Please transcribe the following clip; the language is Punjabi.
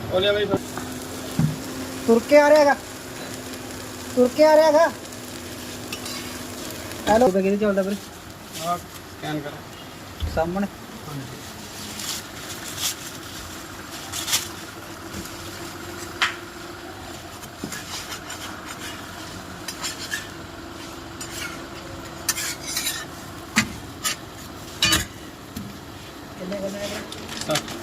ਉਹ ਲਿਆ ਬਈ ਤੁਰ ਕੇ ਆ ਰਿਹਾ ਹੈਗਾ ਤੁਰ ਕੇ ਆ ਰਿਹਾ ਹੈਗਾ ਹੈਲੋ ਤਾਂ ਕਿਹਦੇ ਚੱਲਦਾ ਵੀਰੇ ਆ ਸਕੈਨ ਕਰ ਸਾਹਮਣੇ ਕਿੰਨੇ ਕਰਨੇ ਆ 60